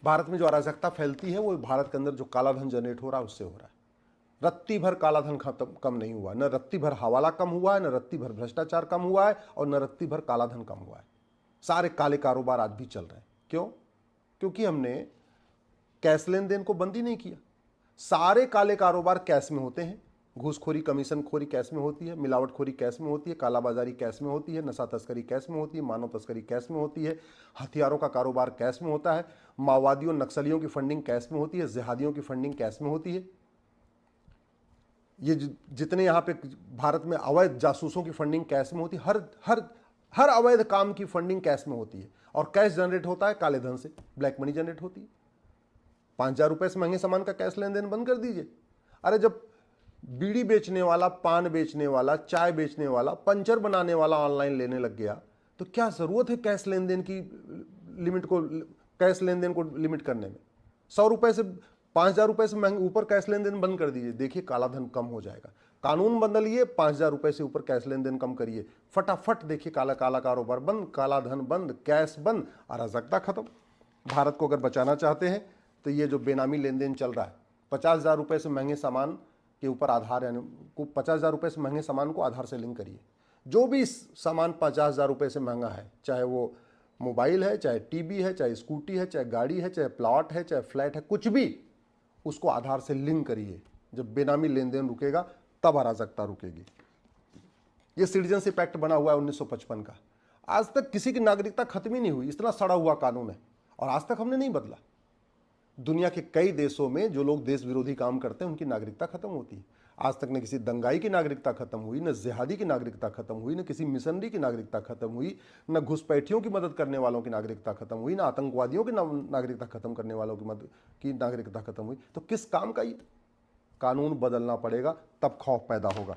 भारत में जो अराजकता फैलती है वो भारत के अंदर जो काला धन जनरेट हो रहा है उससे हो रहा है। रत्ती भर काला धन कम नहीं हुआ, न रत्ती भर हवाला कम हुआ है, न रत्ती भर भ्रष्टाचार कम हुआ है, और न रत्ती भर काला धन कम हुआ है। सारे काले कारोबार आज भी चल रहे हैं। क्यों? क्योंकि हमने कैश लेन देन को बंद ही नहीं किया। सारे काले कारोबार कैश में होते हैं। घूसखोरी, कमीशन खोरी कैश में होती है, मिलावटखोरी कैश में होती है, कालाबाजारी कैश में होती है, नशा तस्करी कैश में होती है, मानव तस्करी कैश में होती है, हथियारों का कारोबार कैश में होता है, माओवादियों नक्सलियों की फंडिंग कैश में होती है, जिहादियों की फंडिंग कैश में होती है। ये जितने यहाँ पे भारत में अवैध जासूसों की फंडिंग कैश में होती है, हर हर हर अवैध काम की फंडिंग कैश में होती है। और कैश जनरेट होता है काले धन से, ब्लैक मनी जनरेट होती है। 5,000 रुपए से महंगे सामान का कैश लेन देन बंद कर दीजिए। अरे जब बीड़ी बेचने वाला, पान बेचने वाला, चाय बेचने वाला, पंचर बनाने वाला ऑनलाइन लेने लग गया, तो क्या जरूरत है कैश लेन देन की लिमिट को, कैश लेन देन को लिमिट करने में? 100 रुपए से 5,000 रुपए से महंगे ऊपर कैश लेन देन बंद कर दीजिए, देखिए काला धन कम हो जाएगा। कानून बदलिए, 5,000 रुपए से ऊपर कैश लेन देन कम करिए, फटाफट देखिए काला काला कारोबार बंद, काला धन बंद, कैश बंद, अराजकता खत्म। भारत को अगर बचाना चाहते हैं तो ये जो बेनामी लेन देन चल रहा है, 50,000 रुपए से महंगे सामान के ऊपर आधार, यानी को 50,000 रुपए से महंगे सामान को आधार से लिंक करिए। जो भी सामान 50,000 रुपए से महंगा है, चाहे वो मोबाइल है, चाहे टीवी है, चाहे स्कूटी है, चाहे गाड़ी है, चाहे प्लॉट है, चाहे फ्लैट है, कुछ भी, उसको आधार से लिंक करिए। जब बेनामी लेन देन रुकेगा तब अराजकता रुकेगी। ये सिटीजनशिप एक्ट बना हुआ है 1955 का, आज तक किसी की नागरिकता खत्म ही नहीं हुई। इतना सड़ा हुआ कानून है और आज तक हमने नहीं बदला। दुनिया के कई देशों में जो लोग देश विरोधी काम करते हैं उनकी नागरिकता खत्म होती है। आज तक न किसी दंगाई की नागरिकता खत्म हुई, न जिहादी की नागरिकता खत्म हुई, न किसी मिशनरी की नागरिकता खत्म हुई, न घुसपैठियों की मदद करने वालों की नागरिकता खत्म हुई, न आतंकवादियों की नागरिकता खत्म करने वालों की नागरिकता खत्म हुई। तो किस काम का ये? कानून बदलना पड़ेगा, तब खौफ पैदा होगा।